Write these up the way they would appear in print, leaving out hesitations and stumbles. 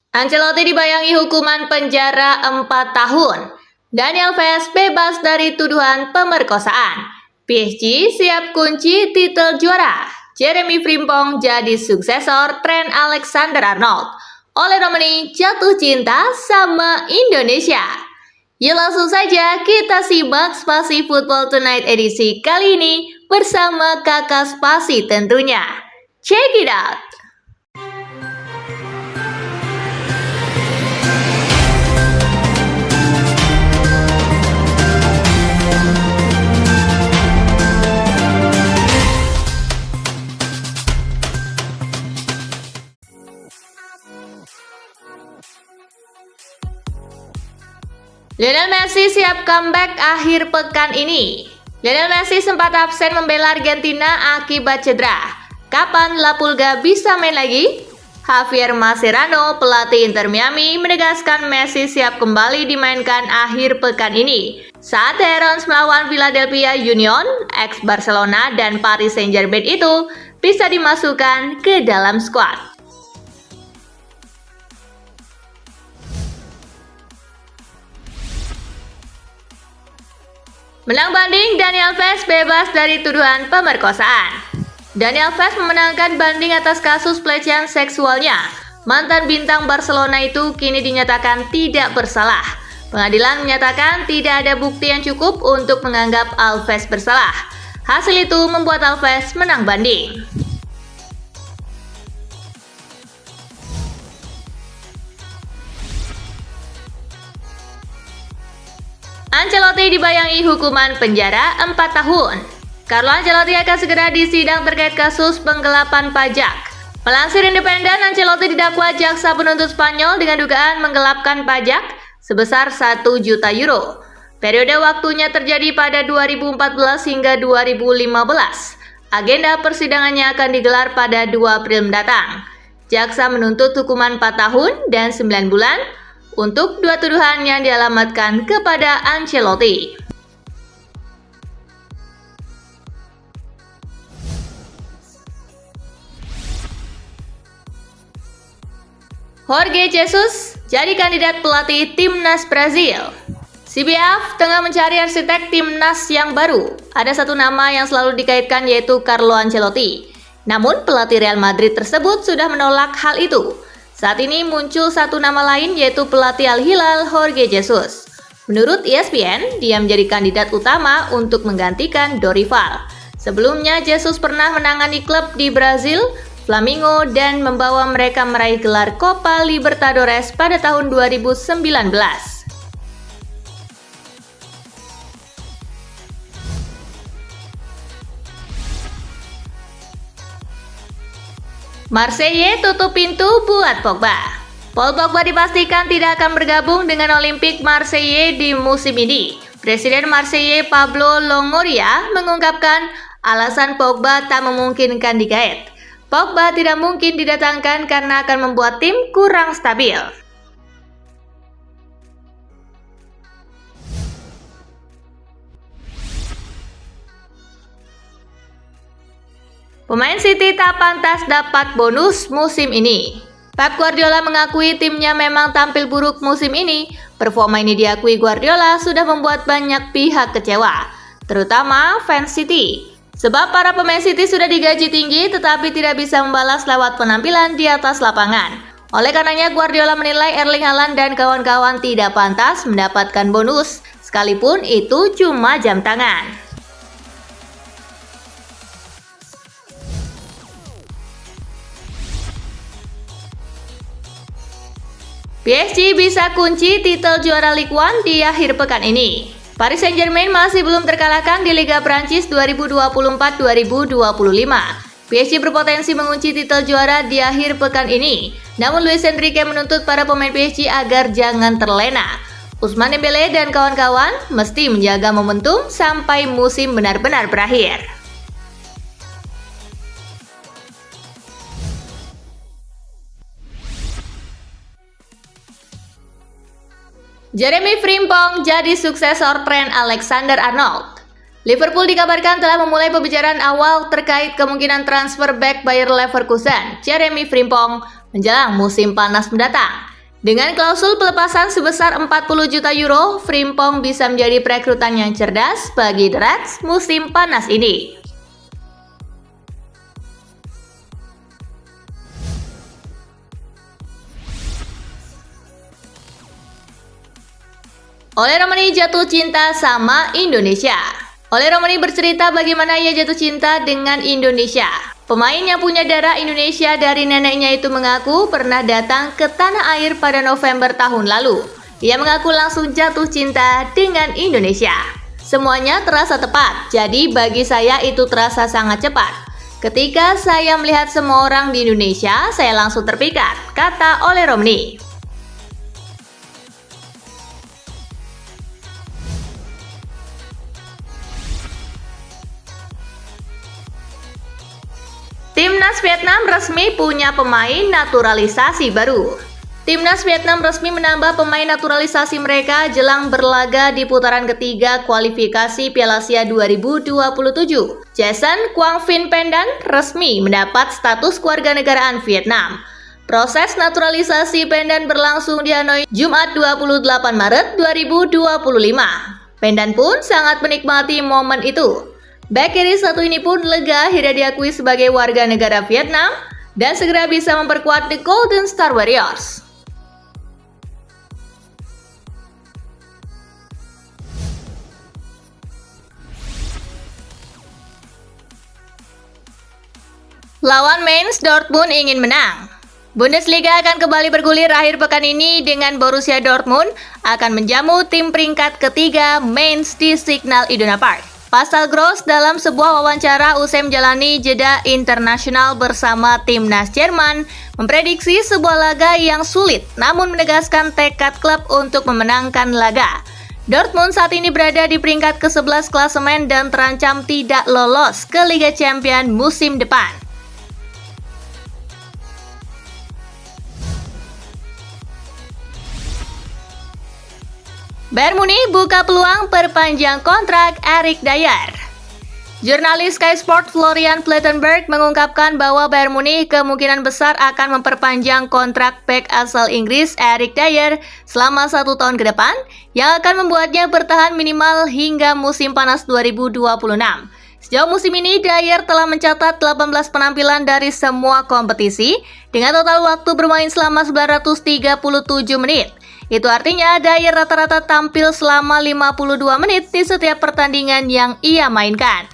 Ancelotti dibayangi hukuman penjara 4 tahun. Dani Alves bebas dari tuduhan pemerkosaan. PSG siap kunci titel juara. Jeremy Frimpong jadi suksesor Trent Alexander-Arnold. Ole Romani jatuh cinta sama Indonesia. Yuk langsung saja kita simak Spasi Football Tonight edisi kali ini bersama kakak Spasi tentunya. Check it out! Lionel Messi siap comeback akhir pekan ini. Lionel Messi sempat absen membela Argentina akibat cedera. Kapan La Pulga bisa main lagi? Javier Mascherano, pelatih Inter Miami, menegaskan Messi siap kembali dimainkan akhir pekan ini saat Herons melawan Philadelphia Union, ex-Barcelona dan Paris Saint-Germain itu bisa dimasukkan ke dalam skuad. Menang banding, Dani Alves bebas dari tuduhan pemerkosaan. Dani Alves memenangkan banding atas kasus pelecehan seksualnya. Mantan bintang Barcelona itu kini dinyatakan tidak bersalah. Pengadilan menyatakan tidak ada bukti yang cukup untuk menganggap Alves bersalah. Hasil itu membuat Alves menang banding. Ancelotti dibayangi hukuman penjara 4 tahun. Carlo Ancelotti akan segera disidang terkait kasus penggelapan pajak. Melansir Independen, Ancelotti didakwa jaksa penuntut Spanyol dengan dugaan menggelapkan pajak sebesar 1 juta euro. Periode waktunya terjadi pada 2014 hingga 2015. Agenda persidangannya akan digelar pada 2 April mendatang. Jaksa menuntut hukuman 4 tahun dan 9 bulan untuk 2 tuduhan yang dialamatkan kepada Ancelotti. Jorge Jesus jadi kandidat pelatih timnas Brazil. CBF tengah mencari arsitek timnas yang baru. Ada satu nama yang selalu dikaitkan yaitu Carlo Ancelotti. Namun pelatih Real Madrid tersebut sudah menolak hal itu. Saat ini muncul satu nama lain yaitu pelatih Al Hilal Jorge Jesus. Menurut ESPN, dia menjadi kandidat utama untuk menggantikan Dorival. Sebelumnya Jesus pernah menangani klub di Brazil, Flamengo, dan membawa mereka meraih gelar Copa Libertadores pada tahun 2019. Marseille tutup pintu buat Pogba. Paul Pogba dipastikan tidak akan bergabung dengan Olympique Marseille di musim ini. Presiden Marseille Pablo Longoria mengungkapkan alasan Pogba tak memungkinkan digait. Pogba tidak mungkin didatangkan karena akan membuat tim kurang stabil. Pemain City tak pantas dapat bonus musim ini. Pep Guardiola mengakui timnya memang tampil buruk musim ini. Performa ini diakui Guardiola sudah membuat banyak pihak kecewa, terutama fans City. Sebab para pemain City sudah digaji tinggi tetapi tidak bisa membalas lewat penampilan di atas lapangan. Oleh karenanya Guardiola menilai Erling Haaland dan kawan-kawan tidak pantas mendapatkan bonus, sekalipun itu cuma jam tangan. PSG bisa kunci titel juara Ligue 1 di akhir pekan ini. Paris Saint-Germain masih belum terkalahkan di Liga Prancis 2024-2025. PSG berpotensi mengunci titel juara di akhir pekan ini. Namun Luis Enrique menuntut para pemain PSG agar jangan terlena. Ousmane Dembélé dan kawan-kawan mesti menjaga momentum sampai musim benar-benar berakhir. Jeremy Frimpong jadi suksesor Trent Alexander-Arnold. Liverpool dikabarkan telah memulai pembicaraan awal terkait kemungkinan transfer back Bayer Leverkusen, Jeremy Frimpong, menjelang musim panas mendatang. Dengan klausul pelepasan sebesar 40 juta euro, Frimpong bisa menjadi perekrutan yang cerdas bagi The Reds musim panas ini. Ole Romani jatuh cinta sama Indonesia. Ole Romani bercerita bagaimana ia jatuh cinta dengan Indonesia. Pemain yang punya darah Indonesia dari neneknya itu mengaku pernah datang ke tanah air pada November tahun lalu. Ia mengaku langsung jatuh cinta dengan Indonesia. Semuanya terasa tepat, jadi bagi saya itu terasa sangat cepat. Ketika saya melihat semua orang di Indonesia, saya langsung terpikat, kata Ole Romani. Timnas Vietnam resmi punya pemain naturalisasi baru. Timnas Vietnam resmi menambah pemain naturalisasi mereka jelang berlaga di putaran ketiga kualifikasi Piala Asia 2027. Jason Quang Vinh Pendan resmi mendapat status kewarganegaraan Vietnam. Proses naturalisasi Pendan berlangsung di Hanoi Jumat 28 Maret 2025. Pendan pun sangat menikmati momen itu. Bek kiri satu ini pun lega akhirnya diakui sebagai warga negara Vietnam dan segera bisa memperkuat The Golden Star Warriors. Lawan Mainz, Dortmund ingin menang. Bundesliga akan kembali bergulir akhir pekan ini dengan Borussia Dortmund akan menjamu tim peringkat ketiga Mainz di Signal Iduna Park. Pascal Gross dalam sebuah wawancara usai menjalani jeda internasional bersama timnas Jerman memprediksi sebuah laga yang sulit namun menegaskan tekad klub untuk memenangkan laga. Dortmund saat ini berada di peringkat ke-11 klasemen dan terancam tidak lolos ke Liga Champions musim depan. Bayern Munich buka peluang perpanjang kontrak Eric Dier. Jurnalis Sky Sport Florian Plettenberg mengungkapkan bahwa Bayern Munich kemungkinan besar akan memperpanjang kontrak bek asal Inggris Eric Dier selama 1 tahun ke depan, yang akan membuatnya bertahan minimal hingga musim panas 2026. Sejauh musim ini, Dier telah mencatat 18 penampilan dari semua kompetisi dengan total waktu bermain selama 937 menit. Itu artinya Dier rata-rata tampil selama 52 menit di setiap pertandingan yang ia mainkan.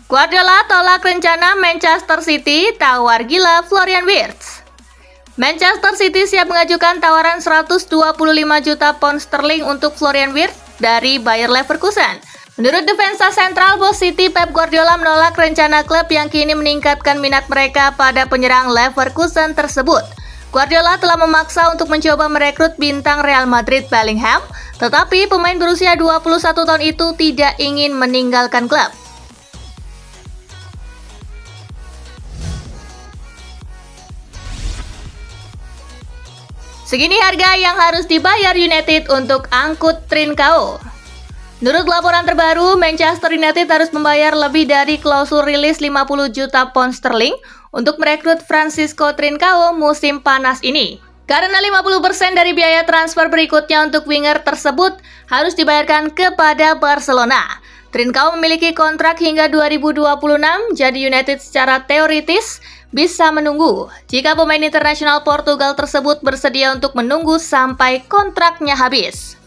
Guardiola tolak rencana Manchester City tawar gila Florian Wirtz. Manchester City siap mengajukan tawaran 125 juta pound sterling untuk Florian Wirtz dari Bayer Leverkusen. Menurut Defensa Sentral bos City, Pep Guardiola menolak rencana klub yang kini meningkatkan minat mereka pada penyerang Leverkusen tersebut. Guardiola telah memaksa untuk mencoba merekrut bintang Real Madrid Bellingham, tetapi pemain berusia 21 tahun itu tidak ingin meninggalkan klub. Segini harga yang harus dibayar United untuk angkut Trincao. Menurut laporan terbaru, Manchester United harus membayar lebih dari klausul rilis 50 juta pound sterling untuk merekrut Francisco Trincao musim panas ini. Karena 50% dari biaya transfer berikutnya untuk winger tersebut harus dibayarkan kepada Barcelona. Trincao memiliki kontrak hingga 2026, jadi United secara teoritis bisa menunggu jika pemain internasional Portugal tersebut bersedia untuk menunggu sampai kontraknya habis.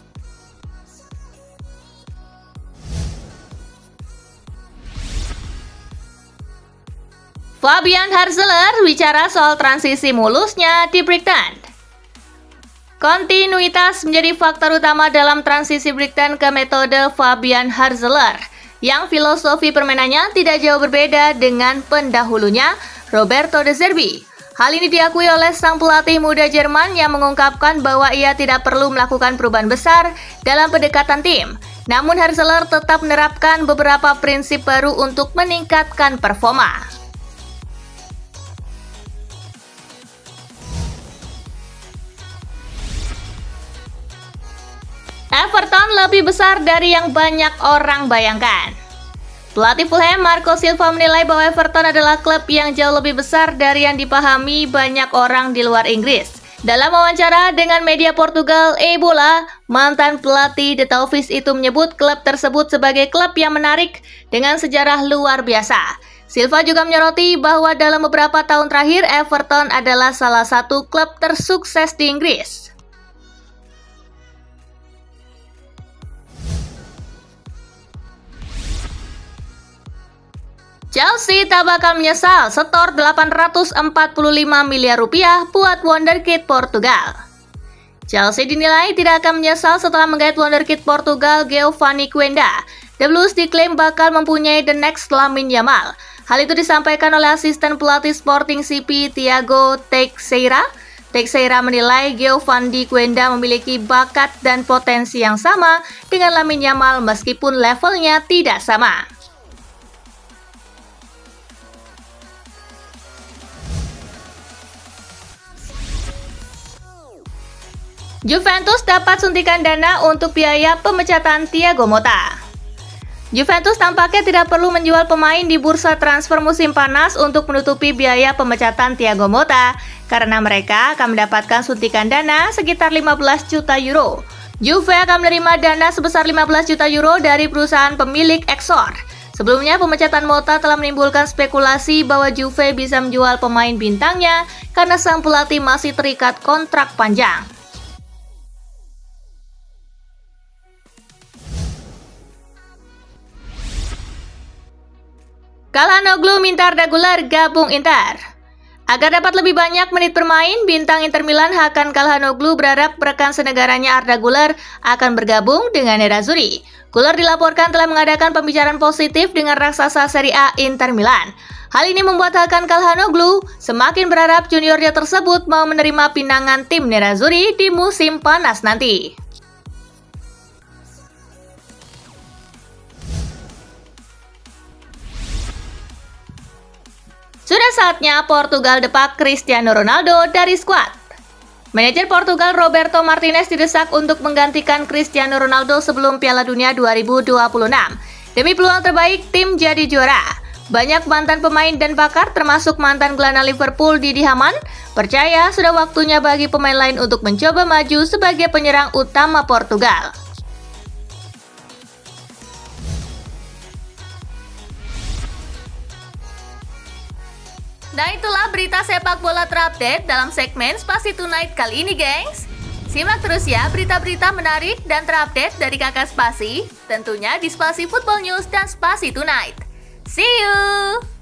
Fabian Harzeler bicara soal transisi mulusnya di Brighton. Kontinuitas menjadi faktor utama dalam transisi Brighton ke metode Fabian Harzeler, yang filosofi permainannya tidak jauh berbeda dengan pendahulunya Roberto De Zerbi. Hal ini diakui oleh sang pelatih muda Jerman yang mengungkapkan bahwa ia tidak perlu melakukan perubahan besar dalam pendekatan tim. Namun Harzeler tetap menerapkan beberapa prinsip baru untuk meningkatkan performa. Everton lebih besar dari yang banyak orang bayangkan. Pelatih Fulham Marco Silva menilai bahwa Everton adalah klub yang jauh lebih besar dari yang dipahami banyak orang di luar Inggris. Dalam wawancara dengan media Portugal, Ebola, mantan pelatih The Toffees itu menyebut klub tersebut sebagai klub yang menarik dengan sejarah luar biasa. Silva juga menyoroti bahwa dalam beberapa tahun terakhir, Everton adalah salah satu klub tersukses di Inggris. Chelsea tak bakal menyesal setor 845 miliar rupiah buat wonderkid Portugal. Chelsea dinilai tidak akan menyesal setelah menggait wonderkid Portugal Giovanni Quenda. The Blues diklaim bakal mempunyai the next Lamine Yamal. Hal itu disampaikan oleh asisten pelatih Sporting CP Thiago Teixeira. Teixeira menilai Giovanni Quenda memiliki bakat dan potensi yang sama dengan Lamine Yamal meskipun levelnya tidak sama. Juventus dapat suntikan dana untuk biaya pemecatan Thiago Motta. Juventus tampaknya tidak perlu menjual pemain di bursa transfer musim panas untuk menutupi biaya pemecatan Thiago Motta karena mereka akan mendapatkan suntikan dana sekitar 15 juta euro. Juve akan menerima dana sebesar 15 juta euro dari perusahaan pemilik Exor. Sebelumnya, pemecatan Motta telah menimbulkan spekulasi bahwa Juve bisa menjual pemain bintangnya karena sang pelatih masih terikat kontrak panjang. Calhanoglu minta Arda Güler gabung Inter. Agar dapat lebih banyak menit bermain, bintang Inter Milan Hakan Calhanoglu berharap rekan senegaranya Arda Güler akan bergabung dengan Nerazzurri. Güler dilaporkan telah mengadakan pembicaraan positif dengan raksasa Serie A Inter Milan. Hal ini membuat Hakan Calhanoglu semakin berharap juniornya tersebut mau menerima pinangan tim Nerazzurri di musim panas nanti. Sudah saatnya Portugal depak Cristiano Ronaldo dari skuad. Manajer Portugal Roberto Martinez didesak untuk menggantikan Cristiano Ronaldo sebelum Piala Dunia 2026. Demi peluang terbaik tim jadi juara. Banyak mantan pemain dan pakar termasuk mantan gelandang Liverpool Didi Hamann percaya sudah waktunya bagi pemain lain untuk mencoba maju sebagai penyerang utama Portugal. Nah, itulah berita sepak bola terupdate dalam segmen Spasi Tonight kali ini, gengs. Simak terus ya berita-berita menarik dan terupdate dari kakak Spasi, tentunya di Spasi Football News dan Spasi Tonight. See you!